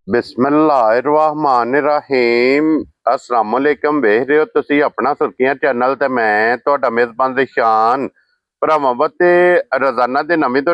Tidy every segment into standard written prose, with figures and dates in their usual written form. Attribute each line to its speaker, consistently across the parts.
Speaker 1: ਬਿਸਮਿल्लाहिर्रहमानिर्रहीम अस्सलाम वालेकुम। ਵੇਖ ਰਹੇ ਹੋ ਤੁਸੀਂ ਆਪਣਾ ਸੁਰਖੀਆਂ ਚੈਨਲ ਤੇ ਮੈਂ ਤੁਹਾਡਾ ਮੇਜ਼ਬਾਨ ਜ਼ਿਸ਼ਾਨ ਭਰਾਵਾਂ ਤੇ ਰੋਜ਼ਾਨਾ ਦੇ ਨਵੀਂ ਤੋਂ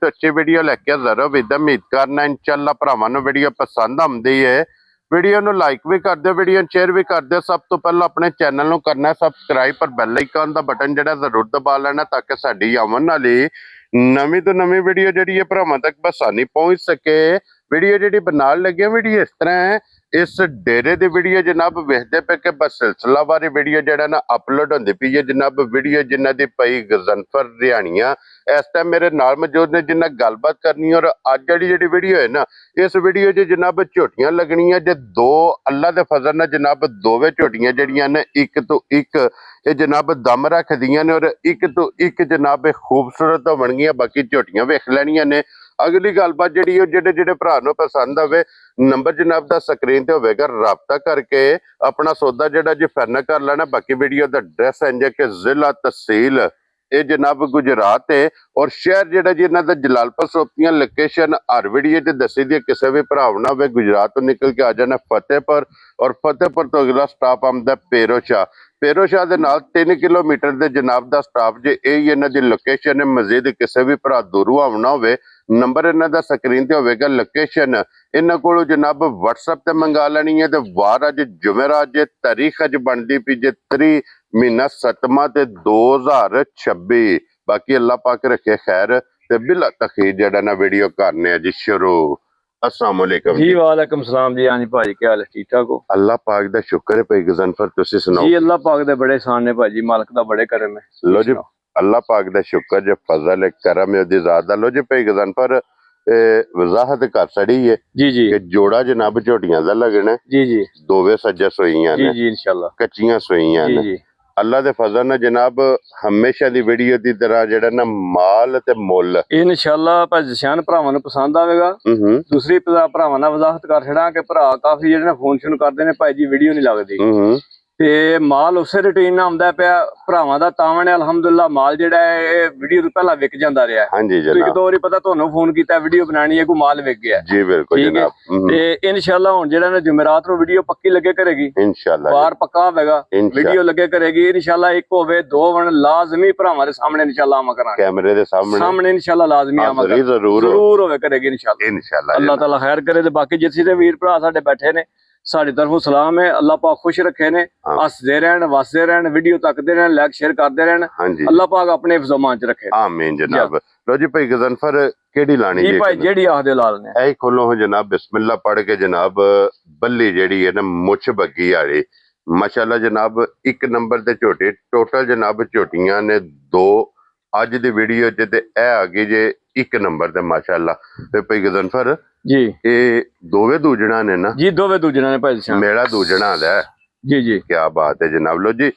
Speaker 1: ਅੱਛੀ ਵੀਡੀਓ ਲੈ ਕੇ ਹਾਜ਼ਰ ਹਾਂ। ਉਮੀਦ ਕਰਨਾ ਇਨਸ਼ਾਅੱਲਾ ਭਰਾਵਾਂ ਨੂੰ ਵੀਡੀਓ ਪਸੰਦ ਆਉਂਦੀ ਹੈ। ਵੀਡੀਓ ਨੂੰ ਲਾਈਕ ਵੀ ਕਰ ਦਿਓ, ਵੀਡੀਓ ਨੂੰ ਸ਼ੇਅਰ ਵੀ ਕਰ ਦਿਓ। ਸਭ ਤੋਂ ਪਹਿਲਾਂ ਆਪਣੇ ਚੈਨਲ ਨੂੰ ਕਰਨਾ ਸਬਸਕ੍ਰਾਈਬ, ਪਰ ਬੈਲ ਆਈਕਨ ਦਾ ਬਟਨ ਜਿਹੜਾ ਜ਼ਰੂਰ ਦਬਾ ਲੈਣਾ ਤਾਂ ਕਿ ਸਾਡੀ ਆਉਣ ਵਾਲੀ ਨਵੀਂ ਤੋਂ ਨਵੀਂ ਵੀਡੀਓ ਜਿਹੜੀ ਹੈ ਭਰਾਵਾਂ ਤੱਕ ਬਸਾਨੀ ਪਹੁੰਚ ਸਕੇ। ਵੀਡੀਓ ਜਿਹੜੀ ਬਣਾਉਣ ਲੱਗੇ ਵੀਡੀਓ ਇਸ ਤਰ੍ਹਾਂ ਹੈ, ਇਸ ਡੇਰੇ ਦੀ ਵੀਡੀਓ ਜਨਾਬ ਵੇਖਦੇ ਪਏ ਕਿ ਬਸ ਸਿਲਸਿਲਾਵਾਰੀ ਵੀਡੀਓ ਜਿਹੜਾ ਨਾ ਅਪਲੋਡ ਹੁੰਦੀ ਪਈ ਹੈ ਜਨਾਬ। ਵੀਡੀਓ ਜਿਨ੍ਹਾਂ ਦੀ ਪਈ ਗਜ਼ਨਫਰ ਰਿਆਣੀਆਂ ਇਸ ਟਾਈਮ ਮੇਰੇ ਨਾਲ ਮੌਜੂਦ ਨੇ ਜਿਨ੍ਹਾਂ ਗੱਲਬਾਤ ਕਰਨੀ। ਔਰ ਅੱਜ ਜਿਹੜੀ ਵੀਡੀਓ ਹੈ ਨਾ, ਇਸ ਵੀਡੀਓ 'ਚ ਜਨਾਬ ਝੋਟੀਆਂ ਲੱਗਣੀਆਂ ਜੇ ਦੋ, ਅੱਲਾ ਦੇ ਫਜ਼ਲ ਨਾਲ ਜਨਾਬ ਦੋਵੇਂ ਝੋਟੀਆਂ ਜਿਹੜੀਆਂ ਨੇ ਇੱਕ ਤੋਂ ਇੱਕ ਇਹ ਜਨਾਬ ਦਮ ਰੱਖਦੀਆਂ ਨੇ ਔਰ ਇੱਕ ਤੋਂ ਇੱਕ ਜਨਾਬ ਖੂਬਸੂਰਤ ਹੋਣਗੀਆਂ। ਬਾਕੀ ਝੋਟੀਆਂ ਵੇਖ ਲੈਣੀਆਂ ਨੇ। ਅਗਲੀ ਗੱਲਬਾਤ ਜਿਹੜੀ ਉਹ ਜਿਹੜੇ ਭਰਾ ਨੂੰ ਪਸੰਦ ਆਵੇ ਨੰਬਰ ਜਨਾਬ ਦਾ ਸਕਰੀਨ ਤੇ ਹੋਵੇਗਾ, ਰਾਬਤਾ ਕਰਕੇ ਆਪਣਾ ਸੌਦਾ ਜਿਹੜਾ ਜੀ ਫਾਈਨਲ ਕਰ ਲੈਣਾ। ਬਾਕੀ ਵੀਡੀਓ ਦਾ ਐਡਰੈਸ ਹੈ ਕਿ ਜ਼ਿਲ੍ਹਾ ਤਹਿਸੀਲ ਇਹ ਜਨਾਬ ਗੁਜਰਾਤ ਹੈ ਔਰ ਸ਼ਹਿਰ ਜਿਹੜਾ ਜੀ ਇਹਨਾਂ ਦਾ ਜਲਾਲਪੁਰ ਸੋਪੀਆਂ। ਲੋਕੇਸ਼ਨ ਹਰ ਵੀਡੀਓ ਤੇ ਦੱਸੀ ਦੀ ਕਿਸੇ ਵੀ ਭਰਾ ਨਾ ਹੋਵੇ। ਗੁਜਰਾਤ ਤੋਂ ਨਿਕਲ ਕੇ ਆ ਜਾਣਾ ਫਤਿਹਪੁਰ ਔਰ ਫਤਿਹਪੁਰ ਤੋਂ ਅਗਲਾ ਸਟਾਪ ਆਉਂਦਾ ਪੇਰੋਸ਼ਾ। ਪੇਰੋਸ਼ਾ ਦੇ ਨਾਲ 3 ਕਿਲੋਮੀਟਰ ਦੇ ਜਨਾਬ ਦਾ ਸਟਾਪ ਜੇ ਇਹ ਇਹਨਾਂ ਦੀ ਲੋਕੇਸ਼ਨ ਹੈ। ਮਜ਼ੀਦ ਕਿਸੇ ਵੀ ਭਰਾ ਦੂਰੋਂ ਆਉਣਾ ਹੋਵੇ ਨੰਬਰ ਇਹਨਾਂ ਦਾ ਸਕਰੀਨ ਤੇ ਹੋਵੇਗਾ। ਲੋਕੇਸ਼ਨ ਇਹਨਾਂ ਕੋਲੋਂ ਜਨਾਬ WhatsApp ਤੇ ਮੰਗਾ ਲੈਣੀ ਹੈ। ਤੇ ਵਾਰ ਅੱਜ ਜੁਮੇਰਾਤ ਜੇ ਤਾਰੀਖ ਅੱਜ ਬਣਦੀ ਪਈ ਜੇ 3 ਮਹੀਨਾ 7ਵਾਂ ਤੇ 2026। ਬਾਕੀ ਅੱਲਾਹ ਪਾਕ ਰੱਖੇ ਖੈਰ ਤੇ ਬਿਲਾ ਤਖੀਰ ਜਿਹੜਾ ਨਾ ਵੀਡੀਓ ਕਰਨੇ ਆ ਜੀ ਸ਼ੁਰੂ। अस्सलाम वालेकुम
Speaker 2: जी। वालेकुम सलाम जी। हाँ जी भाजी, क्या हाल है? ठीक ठाक हो?
Speaker 1: अल्लाह पाक दा शुक्र है भाई गजनफर, तुसी सुनाओ
Speaker 2: जी। अल्लाह पाक दे बड़े एहसान ने भाजी, मालक दा बड़े करम है।
Speaker 1: लो जी अल्लाह पाक दा शुक्र जे फजल है करम है ओदी ज़ात दा। लो जी भाई गजनफर वजाहत कर छड़ी है
Speaker 2: जी जी
Speaker 1: कि जोड़ा जनाब झोटियां दा लगना
Speaker 2: जी जी
Speaker 1: दोवे सज्जा सोईयां
Speaker 2: जी
Speaker 1: ने
Speaker 2: जी इंशाल्लाह
Speaker 1: कच्चियां सोईयां
Speaker 2: जी
Speaker 1: ने।
Speaker 2: जी
Speaker 1: अल्लाह दे फजल नाल जनाब हमेशा दी वीडियो दी तरह जेड़ा ना माल ते मुल
Speaker 2: इंशाल्लाह भाजी जिशान भरावां नूं पसंद आवेगा। दूसरी भरावां नाल वजाहत कर छड़ा कि भरा काफी जेहड़े ना फोन शुरू करदे ने भाई जी वीडियो नहीं लगदी ते माल उसे रूटीन नाल आंदा पिया भरावां दा। तावण अलहमदुलिल्लाह माल जेड़ा है वीडियो तो पहला विक जांदा रहा।
Speaker 1: हां जी जनाब,
Speaker 2: एक दो बारी पता तुहानू फोन कीता वीडियो बनानी है, कोई माल विक गया
Speaker 1: जी बिल्कुल जनाब।
Speaker 2: ते इंशाल्लाह हुण जेड़ा ना जुमेरात नूं वीडियो पक्की लगे करेगी
Speaker 1: इंशाल्लाह
Speaker 2: बार पक्का होवेगा वीडियो लगे करेगी इंशाल्लाह। एक होवे दो वन लाजमी भरावां दे सामने इंशाल्लाह आवा करांगे,
Speaker 1: कैमरे दे सामने
Speaker 2: इंशाल्लाह लाजमी आवा
Speaker 1: जरूर
Speaker 2: होवे करेगी इंशाल्लाह। अल्लाह ताला खैर करे। ते बाकी जिथे दे वीर भरा साडे बैठे ने साडी तरफों सलाम है। अल्लाह पाक खुश रखे ने, हसदे रहन वसदे रहन, वीडियो तकदे रहन, लाइक शेयर करदे रहन। अल्लाह पाक अपने हिफ्ज़-ओ-मान च रखे।
Speaker 1: आमीन जनाब। लो जी भाई गजनफर केड़ी लानी
Speaker 2: जी भाई जेड़ी आखदे लाल ने
Speaker 1: ऐ खोलो हो जनाब। बिस्मिल्लाह पढ़ के जनाब बल्ली जेड़ी है ना मुछ बग्गी वाली माशाल्लाह जनाब एक नंबर ते झोटी। टोटल जनाब झोटियां ने दो अज दी वीडियो च ते ऐ आ गई जे एक नंबर ते माशाल्लाह। ते भाई गजनफर
Speaker 2: जी
Speaker 1: ये दोवे दूजणा ने ना
Speaker 2: जी दोवे दूजणा ने भाई साहब
Speaker 1: मेरा दूजणा है
Speaker 2: जी जी।
Speaker 1: क्या बात है जनाब। लो जी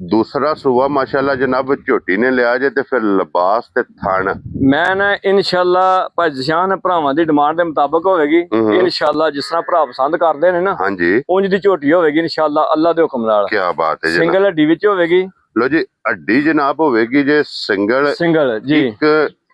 Speaker 1: दूसरा सुबह माशाल्लाह जनाब झोटी ने लिया जे ते फिर लिबास ते थान
Speaker 2: मैं ना इंशाल्लाह भाई जिशान भरावां दी डिमांड दे मुताबिक होवेगी इंशाल्लाह। जिस तरह भरा पसंद करदे ने ना
Speaker 1: हाँ जी
Speaker 2: उंज दी झोटी होवेगी इंशाल्लाह अल्लाह दे हुक्म नाल।
Speaker 1: क्या बात है जनाब।
Speaker 2: सिंगल हड्डी विच होवेगी।
Speaker 1: लो जी हड्डी जनाब होवेगी जे सिंगल
Speaker 2: जी।
Speaker 1: एक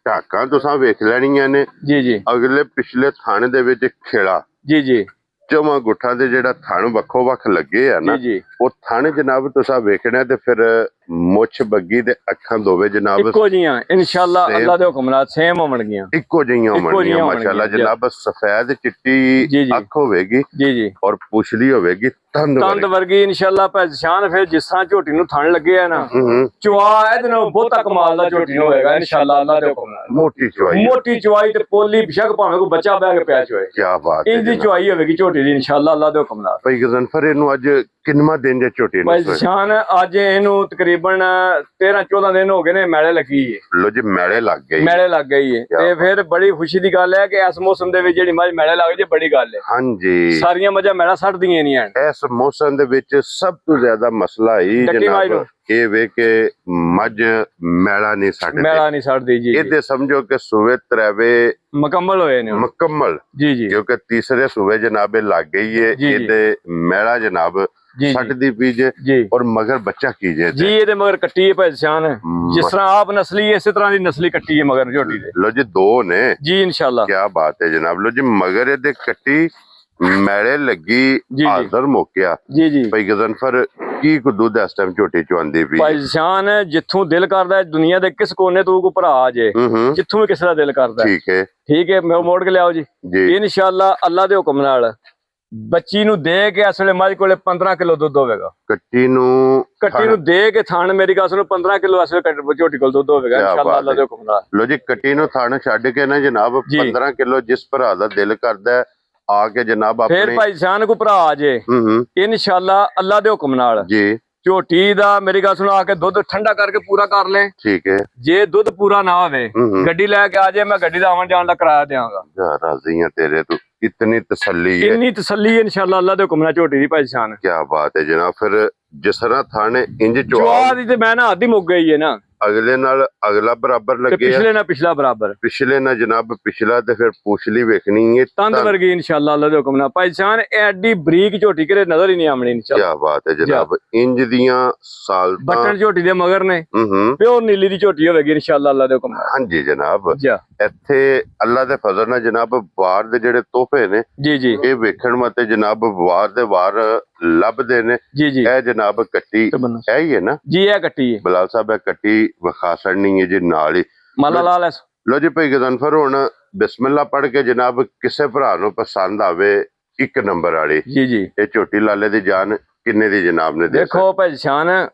Speaker 1: ਢਾਕਾਂ ਤੁਸੀਂ ਵੇਖ ਲੈਣੀਆਂ ਨੇ
Speaker 2: जी जी
Speaker 1: ਅਗਲੇ ਪਿਛਲੇ ਥਣ ਦੇ ਵਿੱਚ ਖੇੜਾ
Speaker 2: जी जी
Speaker 1: ਚੌਵਾਂ ਗੁੱਠਾਂ ਦੇ ਜਿਹੜਾ ਥਣ ਵੱਖੋ ਵੱਖ ਲੱਗੇ ਆ ਨਾ
Speaker 2: जी जी
Speaker 1: ਉਹ ਥਣ ਜਨਾਬ ਤੁਸੀਂ ਵੇਖਣਾ ਤੇ ਫਿਰ ਮੁੱਛ ਬੱਗੀ ਤੇ ਅੱਖਾਂ ਦੋਵੇਂ ਜਨਾਬ
Speaker 2: ਇੱਕੋ ਜੀਆਂ ਇੰਸ਼ਾਅੱਲਾ ਅੱਲਾ ਦੇ ਹੁਕਮ ਨਾਲ ਸੇਮ ਹੋਣਗੀਆਂ
Speaker 1: ਇੱਕੋ ਜਿਹੀਆਂ ਹੋਣਗੀਆਂ ਮਾਸ਼ਾਅੱਲਾ ਜਨਾਬ। ਸਫੈਦ ਚਿੱਟੀ ਅੱਖ ਹੋਵੇਗੀ
Speaker 2: ਜੀ ਜੀ
Speaker 1: ਔਰ ਪੁਛਲੀ ਹੋਵੇਗੀ ਤੰਦ
Speaker 2: ਵਰਗੀ ਇੰਸ਼ਾਅੱਲਾ। ਪਹਿਚਾਨ ਫਿਰ ਜਿਸ ਤਰ੍ਹਾਂ ਝੋਟੀ ਨੂੰ ਥਣ ਲੱਗੇ ਆ ਨਾ ਚਵਾ ਇਹਦੇ ਨਾਲ ਬਹੁਤਾ ਕਮਾਲ ਦਾ ਝੋਟੀ ਨੂੰ ਹੋਏਗਾ ਇੰਸ਼ਾਅੱਲਾ ਅੱਲਾ ਦੇ ਹੁਕਮ ਨਾਲ। ਮੋਟੀ ਚਵਾਈ ਤੇ ਪੋਲੀ ਬਿਸ਼ਕ ਭਾਵੇਂ ਕੋਈ ਬੱਚਾ ਬਹਿ ਕੇ ਪਿਆ ਚੋਏ।
Speaker 1: ਕੀ ਬਾਤ ਹੈ।
Speaker 2: ਇਹਦੀ ਚਵਾਈ ਹੋਵੇਗੀ ਝੋਟੀ ਦੀ ਇੰਸ਼ਾਅੱਲਾ ਅੱਲਾ ਦੇ ਹੁਕਮ ਨਾਲ।
Speaker 1: ਭਾਈ ਗਜ਼ਨਫਰ ਇਹਨੂੰ ਅੱਜ ਕਿੰਨਵਾਂ ਦਿਨ ਜੇ ਝੋਟੀ ਨੂੰ
Speaker 2: ਪਹਿਚਾਨ ਅੱਜ ਇਹਨੂੰ ਤਕਰੀਬਨ 13-14 ਦਿਨ ਹੋ ਗਏ ਨੇ ਮੈਲੇ ਲੱਗੀ ਹੈ।
Speaker 1: ਲੋ ਜੀ ਮੈਲੇ ਲੱਗ ਗਈ
Speaker 2: ਹੈ ਤੇ ਫਿਰ ਬੜੀ ਖੁਸ਼ੀ ਦੀ ਗੱਲ ਹੈ ਕਿ ਇਸ ਮੌਸਮ ਦੇ ਵਿੱਚ ਜਿਹੜੀ ਮੱਝ ਮੈਲੇ ਲੱਗ ਜੇ ਬੜੀ ਗੱਲ ਹੈ। ਹਾਂਜੀ ਸਾਰੀਆਂ ਮੱਝਾਂ ਮੈਲਾ ਛੱਡਦੀਆਂ ਨਹੀਂ ਹਨ
Speaker 1: ਇਸ ਮੌਸਮ ਦੇ ਵਿੱਚ। ਸਭ ਤੋਂ ਜ਼ਿਆਦਾ ਮਸਲਾ ਹੀ ਜਨਾਬ ਇਹ ਵੇ ਕਿ ਮੱਝ ਮੈਲਾ ਨਹੀਂ ਛੱਡਦੀ ਜੀ। ਇਹਦੇ ਸਮਝੋ ਕਿ ਸੂਵੇ ਤਰਵੇ
Speaker 2: ਮੁਕੰਮਲ ਹੋਏ ਨੇ
Speaker 1: ਮੁਕੰਮਲ ਜੀ ਜੀ ਕਿਉਂਕਿ ਤੀਸਰੇ ਸੂਵੇ ਜਨਾਬ ਲੱਗ ਗਈ ਹੈ। ਇਹਦੇ ਮੈਲਾ ਜਨਾਬ ਛੱਡਦੀ ਪੀਜੇ ਔਰ ਮਗਰ ਬੱਚਾ ਕੀਜੇ
Speaker 2: ਜੀ। ਇਹਦੇ ਮਗਰ ਕੱਟੀ ਹੈ ਪਹਿਚਾਨ ਜਿਸ ਤਰ੍ਹਾਂ ਆਪ ਨਸਲੀ ਇਸੇ ਤਰ੍ਹਾਂ ਦੀ ਨਸਲੀ ਕੱਟੀ ਹੈ ਮਗਰ ਝੋਟੀ ਦੇ।
Speaker 1: ਲੋ ਜੀ ਦੋ ਨੇ
Speaker 2: ਜੀ ਇੰਸ਼ਾਅੱਲਾ।
Speaker 1: ਕੀ ਬਾਤ ਹੈ ਜਨਾਬ। ਲੋ ਜੀ ਮਗਰ ਇਹਦੇ ਕੱਟੀ ਮੈਲੇ ਲੱਗੀ
Speaker 2: ਜੀ।
Speaker 1: ਹਾਜ਼ਰ ਮੋਕਿਆ
Speaker 2: ਜੀ ਜੀ
Speaker 1: ਭਾਈ ਗਜ਼ਨਫਰ ਕੀ ਕੁ ਦੁੱਧ ਇਸ ਟਾਈਮ ਝੋਟੀ ਚਵਾਉਂਦੀ ਵੀ
Speaker 2: ਭਾਈ ਜਸ਼ਾਨ ਜਿੱਥੋਂ ਦਿਲ ਕਰਦਾ ਹੈ, ਦੁਨੀਆ ਦੇ ਕਿਸ ਕੋਨੇ ਤੋਂ ਕੋਈ ਭਰਾ ਆ ਜੇ, ਜਿੱਥੋਂ ਵੀ ਕਿਸੇ ਦਾ ਦਿਲ ਕਰਦਾ ਹੈ। ਠੀਕ ਹੈ ਮੈਂ ਮੋੜ ਕੇ ਲਿਆਓ ਜੀ ਇਨਸ਼ਾਅੱਲਾ ਅੱਲਾ ਦੇ ਹੁਕਮ ਨਾਲ ਬੱਚੀ ਨੂੰ ਦੇ ਕੇ ਇਸ ਵੇਲੇ ਮੱਝ ਕੋਲੇ 15 ਕਿਲੋ ਦੁੱਧ ਹੋਵੇਗਾ।
Speaker 1: ਕੱਟੀ ਨੂੰ
Speaker 2: ਦੇ ਕੇ ਥਾਣ ਮੇਰੀ ਗੱਲ ਸੁਣੋ 15 ਕਿਲੋ ਇਸ ਵੇਲੇ ਝੋਟੀ ਕੋਲ ਦੁੱਧ ਹੋਵੇਗਾ ਇਨਸ਼ਾਅੱਲਾ ਅੱਲਾ ਦੇ ਹੁਕਮ ਨਾਲ।
Speaker 1: ਲੋ ਜੀ ਕੱਟੀ ਨੂੰ ਥਾਣ ਛੱਡ ਕੇ ਨਾ ਜਨਾਬ 15 ਕਿਲੋ ਜਿਸ ਭਰਾ ਦਾ ਦਿਲ ਕਰਦਾ ਆ ਕੇ ਜਨਾਬ ਆਪਣੇ
Speaker 2: ਫੇਰ ਭਾਈ ਜਾਨ ਕੋ ਭਰਾ ਆ ਜੇ ਇਨਸ਼ਾਅੱਲਾ ਅੱਲਾ ਦੇ ਹੁਕਮ ਨਾਲ ਜੀ ਝੋਟੀ ਦਾ ਮੇਰੀ ਗੱਲ ਸੁਣੋ ਆ ਕੇ ਦੁੱਧ ਠੰਡਾ ਕਰਕੇ ਪੂਰਾ ਕਰ ਲੈ। ਠੀਕ ਹੈ ਜੇ ਦੁੱਧ ਪੂਰਾ ਨਾ ਹੋਵੇ ਗੱਡੀ ਲੈ ਕੇ ਆ ਜੇ ਮੈਂ ਗੱਡੀ ਦਾ ਆਉਣ ਜਾਣ ਦਾ ਕਿਰਾਇਆ ਦੇਵਾਂਗਾ।
Speaker 1: ਯਾਰ ਰਾਜ਼ੀ ਆ ਤੇਰੇ ਤੋਂ ਇਤਨੀ ਤਸੱਲੀ ਹੈ
Speaker 2: ਇੰਨੀ ਤਸੱਲੀ ਇਨਸ਼ਾਅੱਲਾ ਅੱਲਾ ਦੇ ਹੁਕਮ ਨਾਲ ਝੋਟੀ ਦੀ ਭਾਈ ਜਾਨ।
Speaker 1: ਕੀ ਬਾਤ ਹੈ ਜਨਾਬ। ਫਿਰ ਜਿਸ ਤਰ੍ਹਾਂ ਥਾਣੇ ਇੰਜ
Speaker 2: ਚਵਾ ਦੀ ਤੇ ਮੈਂ ਨਾ ਆਦੀ ਮੁੱਕ ਗਈ ਹੈ ਨਾ
Speaker 1: ਅਗਲੇ ਨਾਲ ਅਗਲਾ ਬਰਾਬਰ ਲੱਗੇ
Speaker 2: ਪਿਛਲੇ ਨਾਲ ਪਿਛਲਾ ਬਰਾਬਰ
Speaker 1: ਪਿਛਲੇ ਨਾਲ ਜਨਾਬ ਪਿਛਲਾ ਤੇ ਫਿਰ ਪੁਛਲੀ ਵੇਖਣੀ ਹੈ
Speaker 2: ਤੰਦ ਵਰਗੀ ਇਨਸ਼ਾਅੱਲਾ ਅੱਲਾ ਦੇ ਹੁਕਮ ਨਾਲ ਭਾਈ ਜਾਨ ਐਡੀ ਬਰੀਕ ਝੋਟੀ ਕਿਰੇ ਨਜ਼ਰ ਹੀ ਨਹੀਂ ਆਉਣੀ ਇਨਸ਼ਾਅੱਲਾ।
Speaker 1: ਕੀ ਬਾਤ ਹੈ ਜਨਾਬ। ਇੰਜ ਦੀਆਂ ਸਾਲਤਾਂ
Speaker 2: ਬਟਨ ਝੋਟੀ ਦੇ ਮਗਰ ਨੇ ਪਿਓਰ ਨੀਲੀ ਦੀ ਝੋਟੀ ਹੋਵੇਗੀ ਇਨਸ਼ਾਅੱਲਾ ਅੱਲਾ ਦੇ ਹੁਕਮ ਨਾਲ।
Speaker 1: ਹਾਂਜੀ ਜਨਾਬ ਇੱਥੇ ਅੱਲਾ ਦੇ ਫਜ਼ਲ ਨਾਲ ਜਨਾਬ ਬਾਹਰ ਦੇ ਜਿਹੜੇ ਤੋਹਫੇ ਨੇ
Speaker 2: ਜੀ ਜੀ ਇਹ
Speaker 1: ਵੇਖਣ ਮਤੇ ਜਨਾਬ ਬਾਹਰ ਦੇ ਬਾਹਰ ਲੱਭਦੇ ਨੇ।
Speaker 2: ਜੀ ਜੀ
Speaker 1: ਇਹ ਜਨਾਬ ਕੱਟੀ ਇਹ ਹੀ ਹੈ ਨਾ ਜੀ। ਇਹ ਕੱਟੀ ਹੈ ਬਲਾਲ ਸਾਹਿਬ ਇਹ ਕੱਟੀ ਵਿਖਾ ਛੜਨੀ ਹੈ ਜੀ ਨਾਲ ਹੀ
Speaker 2: ਮਾਲਾ ਲਾ ਲੈ।
Speaker 1: ਲੋ ਜੀ ਭਾਈ ਗਜ਼ਨਫਰ ਹੁਣ ਬਿਸਮਿਲ੍ਲਾ ਪੜ੍ਹ ਕੇ ਜਨਾਬ ਕਿਸੇ ਭਰਾ ਨੂੰ ਪਸੰਦ ਆਵੇ 1 ਨੰਬਰ ਵਾਲੀ ਜੀ ਜੀ ਇਹ ਝੋਟੀ ਲਾਲੇ ਦੀ ਜਾਨ ਕਿੰਨੇ ਦੀ ਜਨਾਬ ਨੇ
Speaker 2: ਦੇਖੋ ਭਾਈ ਸ਼ਾਨ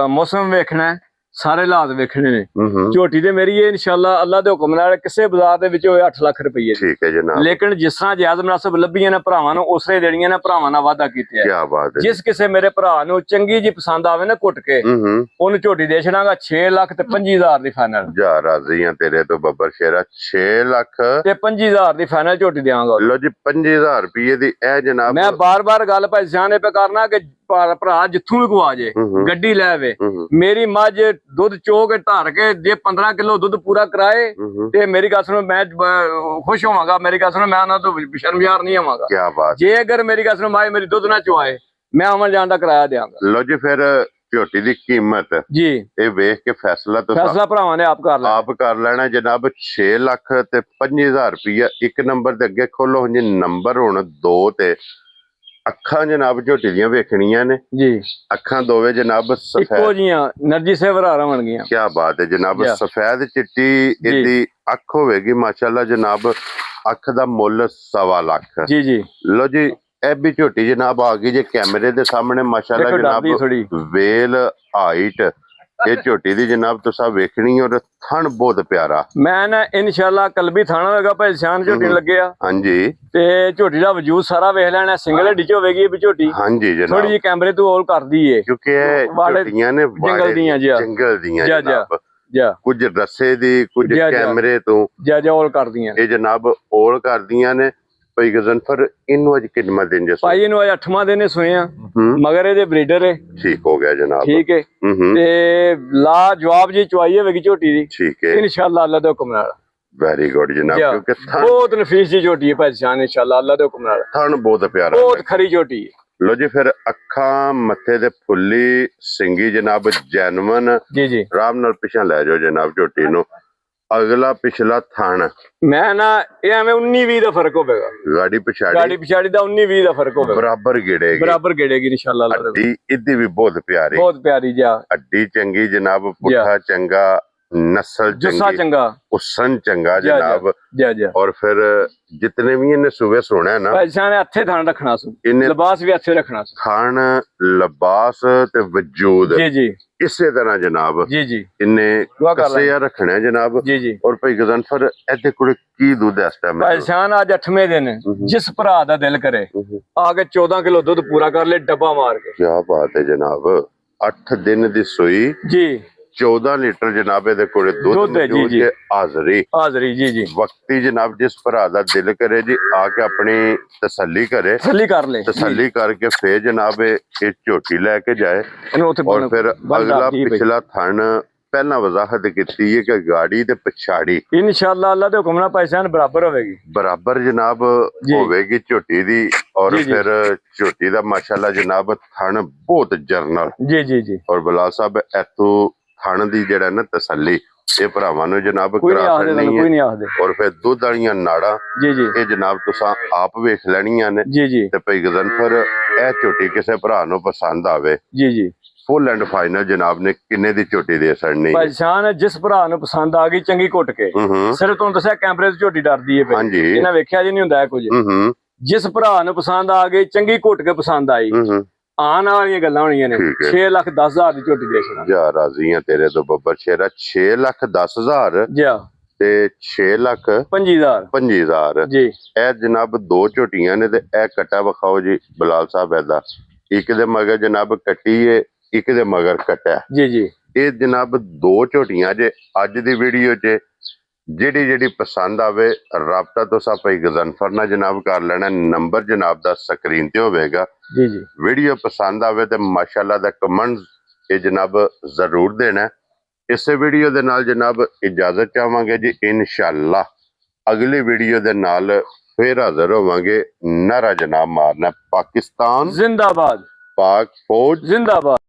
Speaker 2: ਮੌਸਮ ਵੇਖਣਾ ਸਾਰੇ ਹਾਲਾਤ ਵੇਖਣੇ ਨੇ। ਝੋਟੀ ਤੇ ਮੇਰੀ ਇਹ ਇਨਸ਼ਾਅੱਲਾ ਅੱਲਾ ਦੇ ਹੁਕਮ ਨਾਲ ਕਿਸੇ ਬਾਜ਼ਾਰ ਦੇ ਵਿੱਚ ਹੋਏ 8 ਲੱਖ ਰੁਪਏ।
Speaker 1: ਠੀਕ ਹੈ ਜਨਾਬ।
Speaker 2: ਲੇਕਿਨ ਜਿਸ ਤਰ੍ਹਾਂ ਜਾਇਜ਼ ਮੁਨਾਸਬ ਲੱਭੀਆਂ ਨੇ ਭਰਾਵਾਂ ਨੂੰ ਉਸਰੇ ਦੇਣੀਆਂ ਨੇ ਭਰਾਵਾਂ ਨਾਲ ਵਾਅਦਾ ਕੀਤਾ।
Speaker 1: ਕੀ ਬਾਤ ਹੈ।
Speaker 2: ਜਿਸ ਕਿਸੇ ਮੇਰੇ ਭਰਾ ਨੂੰ ਚੰਗੀ ਜੀ ਪਸੰਦ ਆਵੇ ਨਾ ਕੁੱਟ ਕੇ ਉਹਨੂੰ ਝੋਟੀ ਦੇ ਛੜਾਂਗਾ 6 ਲੱਖ ਤੇ 25,000 ਦੀ ਫਾਈਨਲ।
Speaker 1: ਜਾ ਰਾਜ਼ੀਆਂ ਤੇਰੇ ਤੋਂ ਬੱਬਰ ਸ਼ੇਰਾ 6 ਲੱਖ
Speaker 2: ਤੇ 25,000 ਦੀ ਫਾਈਨਲ ਝੋਟੀ ਦੇਵਾਂਗਾ।
Speaker 1: ਲੋ ਜੀ 25,000 ਰੁਪਏ ਦੀ ਇਹ ਜਨਾਬ
Speaker 2: ਮੈਂ ਬਾਰ-ਬਾਰ ਗੱਲ ਭਾਈ ਜਾਨੇ ਪੇ ਕਰਨਾ ਕਿ ਭਰਾ ਜਿੱਥੋਂ ਵੀ ਕੋ ਆ ਜੇ ਗੱਡੀ ਲੈ ਆਵੇ ਮੇਰੀ ਮੱਝ ਦੁੱਧ ਚੋ ਕੇ ਧਾਰ ਕੇ ਜੇ 15 ਕਿਲੋ ਦੁੱਧ ਪੂਰਾ ਕਰਾਏ ਤੇ ਮੇਰੀ ਗੱਲ ਸੁਣੋ ਮੈਂ ਖੁਸ਼ ਹੋਵਾਂਗਾ। ਮੇਰੀ ਗੱਲ ਸੁਣੋ ਮੈਂ ਉਹਨਾਂ ਤੋਂ ਸ਼ਰਮਿਆਰ ਨਹੀਂ ਆਵਾਂਗਾ।
Speaker 1: ਕੀ ਬਾਤ।
Speaker 2: ਜੇ ਅਗਰ ਮੇਰੀ ਗੱਲ ਸੁਣੋ ਮਾਈ ਮੇਰੀ ਦੁੱਧ ਨਾ ਚੁਆਏ ਮੈਂ ਆਉਣ ਜਾਣ ਦਾ ਕਿਰਾਇਆ ਦੇਵਾਂਗਾ।
Speaker 1: ਲੋ ਜੀ ਫਿਰ ਝੋਟੀ ਦੀ ਕੀਮਤ ਜੀ ਇਹ ਵੇਖ ਕੇ ਫੈਸਲਾ
Speaker 2: ਭਰਾਵਾਂ ਨੇ ਆਪ ਕਰ
Speaker 1: ਲੈਣਾ ਜਨਾਬ 6 ਲੱਖ ਤੇ 25,000 ਰੁਪਇਆ 1 ਨੰਬਰ ਦੇ ਅੱਗੇ ਖੋਲੋ ਜੀ ਨੰਬਰ ਹੁਣ 2 ਤੇ ਅੱਖਾਂ ਜਨਾਬ ਝੋਟੀ ਦੀਆਂ ਵੇਖਣੀਆਂ ਨੇ ਜੀ। ਅੱਖਾਂ ਦੋਵੇਂ ਜਨਾਬ
Speaker 2: ਇੱਕੋ ਜੀਆਂ ਨਰਜੀ ਸੇ ਵਰਾਰਾਂ ਬਣ ਗਈਆਂ।
Speaker 1: ਕੀ ਬਾਤ ਹੈ ਜਨਾਬ। ਸਫੈਦ ਚਿੱਟੀ ਇਹਦੀ ਅੱਖ ਹੋਵੇਗੀ ਮਾਸ਼ਾਅੱਲਾ ਜਨਾਬ। ਅੱਖ ਦਾ ਮੁੱਲ 1.25 ਲੱਖ ਜੀ ਜੀ। ਲੋ ਜੀ ਇਹ ਵੀ ਝੋਟੀ ਜਨਾਬ ਆ ਗਈ ਜੇ ਕੈਮਰੇ ਦੇ ਸਾਹਮਣੇ ਮਾਸ਼ਾਅੱਲਾ ਜਨਾਬ ਵੇਲ ਹਾਈਟ ਇਹ ਝੋਟੀ ਦੀ ਜਨਾਬ ਤੁਸੀਂ ਵੇਖਣੀ ਔਰ ਥਣ ਬਹੁਤ ਪਿਆਰਾ। ਮੈਂ
Speaker 2: ਨਾ ਇਨਸ਼ਾਅੱਲਾ ਕਲਬੀ ਥਾਣਾ ਹੋਏਗਾ ਭਾਈ ਸ਼ਾਨ ਝੋਟੀ ਲੱਗਿਆ
Speaker 1: ਹਾਂਜੀ
Speaker 2: ਤੇ ਝੋਟੀ ਦਾ ਵਜੂਦ ਸਾਰਾ ਵੇਖ ਲੈਣਾ। ਸਿੰਗਲ ਹੱਡੀ ਚ ਹੋਵੇਗੀ ਇਹ ਵੀ ਝੋਟੀ।
Speaker 1: ਹਾਂਜੀ ਜਨਾਬ
Speaker 2: ਥੋੜੀ ਜਿਹੀ ਕੈਮਰੇ ਤੋਂ ਔਲ ਕਰਦੀ ਏ
Speaker 1: ਕਿਉਂਕਿ ਇਹ ਝੋਟੀਆਂ ਨੇ
Speaker 2: ਜੰਗਲ ਦੀਆਂ
Speaker 1: ਜਨਾਬ ਕੁਝ ਰੱਸੇ ਦੀ ਕੁਝ ਕੈਮਰੇ ਤੋਂ
Speaker 2: ਔਲ ਕਰਦੀਆਂ
Speaker 1: ਇਹ ਜਨਾਬ ਔਲ ਕਰਦੀਆਂ ਨੇ। ਭਾਈ ਗਜ਼ਨਫਰ ਇਹਨੂੰ ਅੱਜ ਕਿੰਨਾ ਦਿਨ ਜੇ
Speaker 2: ਭਾਈ ਇਹਨੂੰ ਅੱਜ 8ਵਾਂ ਦਿਨ ਸੋਏ ਆ ਮਗਰ ਇਹਦੇ ਬਰੀਡਰ ਹੈ।
Speaker 1: ਠੀਕ ਹੋ ਗਿਆ ਜਨਾਬ।
Speaker 2: ਠੀਕ ਹੈ ਤੇ ਲਾ ਜਵਾਬ ਜੀ ਚੁਆਈ ਹੋਵੇਗੀ ਝੋਟੀ ਦੀ।
Speaker 1: ਠੀਕ ਹੈ
Speaker 2: ਇਨਸ਼ਾਅੱਲਾ ਅੱਲਾ ਦੇ ਹੁਕਮ ਨਾਲ।
Speaker 1: ਵੈਰੀ ਗੁੱਡ ਜਨਾਬ ਕਿਉਂਕਿ
Speaker 2: ਬਹੁਤ ਨਫੀਸ ਜੀ ਝੋਟੀ ਹੈ ਭਾਈ ਜਾਨ ਇਨਸ਼ਾਅੱਲਾ ਅੱਲਾ ਦੇ ਹੁਕਮ ਨਾਲ।
Speaker 1: ਥਣ ਬਹੁਤ ਪਿਆਰਾ
Speaker 2: ਬਹੁਤ ਖਰੀ ਝੋਟੀ ਹੈ।
Speaker 1: ਲੋ ਜੀ ਫਿਰ ਅੱਖਾਂ ਮੱਥੇ ਦੇ ਫੁੱਲੀ ਸਿੰਗੀ ਜਨਾਬ ਜੈਨਵਨ ਜੀ ਜੀ ਆਰਾਮ ਨਾਲ ਪਿਛਾ ਲੈ ਜਾਓ ਜਨਾਬ ਝੋਟੀ ਨੂੰ। ਅਗਲਾ ਪਿਛਲਾ ਥਣ
Speaker 2: ਮੈਂ ਨਾ ਇਹ ਐਵੇਂ 19-20 ਦਾ ਫਰਕ ਹੋਵੇਗਾ।
Speaker 1: ਗਾੜੀ
Speaker 2: ਪਿਛਾੜੀ ਦਾ 19-20 ਦਾ ਫਰਕ ਹੋਵੇਗਾ। ਬਰਾਬਰ ਗੇੜੇਗੀ ਇਨਸ਼ਾਅੱਲਾ।
Speaker 1: ਅੱਡੀ ਇਹਦੀ ਵੀ ਬਹੁਤ ਪਿਆਰੀ ਜੀ। ਅੱਡੀ ਚੰਗੀ ਜਨਾਬ ਪੁੱਠਾ ਚੰਗਾ ਨਸਲ
Speaker 2: ਚੰਗਾ
Speaker 1: ਉਸਨ ਚੰਗਾ ਜਨਾਬ। ਔਰ ਫਿਰ ਜਿਤਨੇ ਵੀ ਇਹਨੇ ਸੂਬੇ ਸੋਣਾ ਨਾ
Speaker 2: ਭਾਈਸਾਂ ਨੇ ਹੱਥੇ ਥਣ ਰੱਖਣਾ ਸੀ ਲਿਬਾਸ ਵੀ ਹੱਥੇ ਰੱਖਣਾ ਸੀ।
Speaker 1: ਥਣ ਲਿਬਾਸ ਤੇ ਵਜੂਦ
Speaker 2: ਜੀ ਜੀ
Speaker 1: ਇਸੇ ਤਰ੍ਹਾਂ ਜਨਾਬ
Speaker 2: ਜੀ ਜੀ
Speaker 1: ਇਹਨੇ ਕਸਿਆ ਰੱਖਣਾ ਜਨਾਬ ਜੀ ਜੀ। ਔਰ ਭਾਈ ਗਜ਼ਨਫਰ ਇਹਦੇ ਕੋਲ ਕੀ ਦੁੱਧ ਇਸ ਟਾਈਮ
Speaker 2: ਭਾਈਸਾਨ ਅੱਜ 8ਵੇਂ ਦਿਨ ਜਿਸ ਭਰਾ ਦਾ ਦਿਲ ਕਰੇ ਆ ਕੇ 14 ਕਿਲੋ ਦੁੱਧ ਪੂਰਾ ਕਰ ਲੈ ਡੱਬਾ ਮਾਰ ਕੇ।
Speaker 1: ਕੀ ਬਾਤ ਹੈ ਜਨਾਬ। 8 ਦਿਨ ਦੀ ਸੂਈ ਜੀ 14 ਲੀਟਰ ਜਨਾਬ ਇਹਦੇ ਕੋਲੇ ਦੁੱਧ ਹਾਜ਼ਰੀ ਜੀ ਜੀ। ਵਕਤੀ ਜਨਾਬ ਜਿਸ ਭਰਾ ਦਾ ਦਿਲ ਕਰੇ ਜੀ ਆ ਕੇ ਆਪਣੀ ਤਸੱਲੀ ਕਰ ਲੈ ਤਸੱਲੀ ਕਰਕੇ ਫੇਰ ਜਨਾਬ ਇਹ ਝੋਟੀ ਲੈ ਕੇ ਜਾਏ। ਔਰ ਫਿਰ ਅਗਲਾ ਪਿਛਲਾ ਥਣ ਪਹਿਲਾਂ ਵਜ਼ਾਹਤ ਕੀਤੀ ਹੈ ਕਿ ਗਾੜੀ ਤੇ ਪਿਛਾੜੀ
Speaker 2: ਇਨਸ਼ਾਅੱਲਾ ਅੱਲਾ ਦੇ ਹੁਕਮ ਨਾਲ ਪੈਸਿਆਂ ਬਰਾਬਰ ਹੋਵੇਗੀ।
Speaker 1: ਬਰਾਬਰ ਜਨਾਬ ਹੋਵੇਗੀ ਝੋਟੀ ਦੀ। ਔਰ ਫਿਰ ਝੋਟੀ ਦਾ ਮਾਸ਼ਾਅੱਲਾ ਜਨਾਬ ਥਣ ਬਹੁਤ ਜਰਨਲ ਜੀ ਜੀ ਜੀ। ਔਰ ਬਲਾਲ ਸਾਹਿਬ ਇਥੋਂ ਥਣ ਦੀ ਜਿਹੜਾ ਨਾ ਤਸੱਲੀ ਇਹ ਭਰਾਵਾਂ ਨੂੰ ਜਨਾਬ
Speaker 2: ਕੋਈ ਨਹੀਂ
Speaker 1: ਕਰਾ
Speaker 2: ਆਖਦੇ
Speaker 1: ਛੱਡਣੀ
Speaker 2: ਕੋਈ
Speaker 1: ਹੈ।
Speaker 2: ਨਹੀਂ ਆਖਦੇ।
Speaker 1: ਔਰ ਫਿਰ ਦੁੱਧ ਵਾਲੀਆਂ ਨਾੜਾਂ
Speaker 2: ਜੀ ਜੀ
Speaker 1: ਇਹ ਜਨਾਬ ਤੁਸੀਂ ਆਪ ਵੇਖ ਲੈਣੀਆਂ ਨੇ
Speaker 2: ਜੀ ਜੀ
Speaker 1: ਤੇ ਭਈ ਗਜ਼ਨਫਰ ਇਹ ਝੋਟੀ ਕਿਸੇ ਭਰਾ ਨੂੰ ਪਸੰਦ ਆਵੇ
Speaker 2: ਜੀ ਜੀ
Speaker 1: ਫੁੱਲ ਐਂਡ ਫਾਈਨਲ ਜਨਾਬ ਨੇ ਕਿੰਨੇ ਦੀ ਝੋਟੀ ਦੇ ਛੱਡਣੀ
Speaker 2: ਭਾਈ ਸ਼ਾਨ ਜਿਸ ਭਰਾ ਨੂੰ ਪਸੰਦ ਆ ਗਈ ਚੰਗੀ ਘੁੱਟ ਕੇ ਸਿਰ ਤੁਹਾਨੂੰ ਦੱਸਿਆ ਕੈਮਰੇ 'ਚ ਝੋਟੀ ਡਰਦੀ ਹੈ
Speaker 1: ਹਾਂਜੀ
Speaker 2: ਇਹਨਾਂ ਵੇਖਿਆ ਜੀ ਨਹੀਂ ਹੁੰਦਾ ਕੁਝ। ਜਿਸ ਭਰਾ ਨੂੰ ਪਸੰਦ ਆ ਗਈ ਚੰਗੀ ਘੁੱਟ ਕੇ ਪਸੰਦ ਆਈ ਆਉਣ ਵਾਲੀਆਂ ਗੱਲਾਂ ਹੋਣੀਆਂ ਨੇ। 6,10,000 ਦੀ ਝੋਟੀ ਦੇ ਛੜਾ
Speaker 1: ਜਾ ਰਾਜ਼ੀ ਆ ਤੇਰੇ ਤੋਂ ਬੱਬਰ ਸ਼ੇਰਾ 6,10,000
Speaker 2: ਜੀ
Speaker 1: ਤੇ 6,25,000
Speaker 2: ਜੀ
Speaker 1: ਇਹ ਜਨਾਬ ਦੋ ਝੋਟੀਆਂ ਨੇ ਤੇ ਇਹ ਕੱਟਾ ਵਿਖਾਓ ਜੀ ਬਲਾਲ ਸਾਹਿਬ ਇਹਦਾ ਇੱਕ ਦੇ ਮਗਰ ਜਨਾਬ ਕੱਟੀ ਏ ਇੱਕ ਦੇ ਮਗਰ ਕੱਟਾ
Speaker 2: ਜੀ ਜੀ
Speaker 1: ਇਹ ਜਨਾਬ ਦੋ ਝੋਟੀਆਂ ਜੇ ਅੱਜ ਦੀ ਵੀਡੀਓ 'ਚ ਜਿਹੜੀ ਪਸੰਦ ਆਵੇ ਰਾਬਤਾ ਤੁਸੀਂ ਭਾਈ ਗਜ਼ਨਫਰ ਨਾਲ ਜਨਾਬ ਕਰ ਲੈਣਾ ਨੰਬਰ ਜਨਾਬ ਦਾ ਸਕਰੀਨ ਤੇ ਹੋਵੇਗਾ
Speaker 2: ਜੀ ਜੀ
Speaker 1: ਵੀਡੀਓ ਪਸੰਦ ਆਵੇ ਤੇ ਮਾਸ਼ਾਅੱਲਾ ਦਾ ਕਮੈਂਟ ਇਹ ਜਨਾਬ ਜ਼ਰੂਰ ਦੇਣਾ। ਇਸੇ ਵੀਡੀਓ ਦੇ ਨਾਲ ਜਨਾਬ ਇਜਾਜ਼ਤ ਚਾਹਾਂਗੇ ਜੀ ਇਨਸ਼ਾਅੱਲਾ ਅਗਲੀ ਵੀਡੀਓ ਦੇ ਨਾਲ ਫਿਰ ਹਾਜ਼ਰ ਹੋਵਾਂਗੇ। ਨਾਰਾ ਜਨਾਬ ਮਾਰਨਾ ਪਾਕਿਸਤਾਨ
Speaker 2: ਜ਼ਿੰਦਾਬਾਦ
Speaker 1: ਪਾਕ ਫੌਜ
Speaker 2: ਜ਼ਿੰਦਾਬਾਦ।